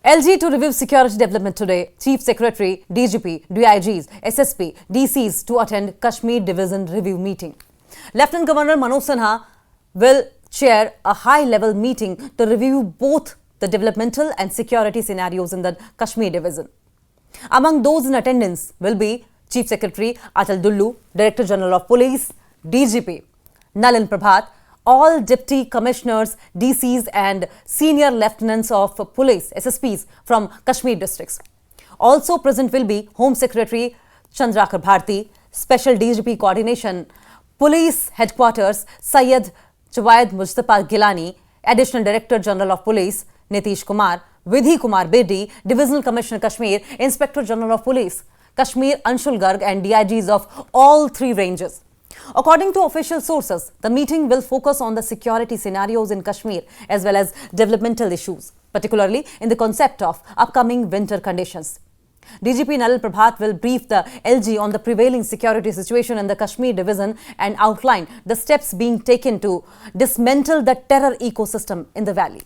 LG to review security development today. Chief Secretary, DGP, DIGs, SSP, DCs to attend Kashmir Division Review meeting. Lieutenant Governor Manoj Sinha will chair a high-level meeting to review both the developmental and security scenarios in the Kashmir Division. Among those in attendance will be Chief Secretary Atal Dullu, Director General of Police, DGP, Nalin Prabhat, all Deputy Commissioners, DCs and Senior Lieutenants of Police, SSPs from Kashmir districts. Also present will be Home Secretary Chandrakar Bharti, Special DGP Coordination, Police Headquarters Syed Jawed Mujtaba Gilani, Additional Director General of Police Nitish Kumar, Vidhi Kumar Bedi, Divisional Commissioner Kashmir, Inspector General of Police Kashmir Anshul Garg and DIGs of all three ranges. According to official sources, the meeting will focus on the security scenarios in Kashmir as well as developmental issues, particularly in the concept of upcoming winter conditions. DGP Nalin Prabhat will brief the LG on the prevailing security situation in the Kashmir division and outline the steps being taken to dismantle the terror ecosystem in the valley.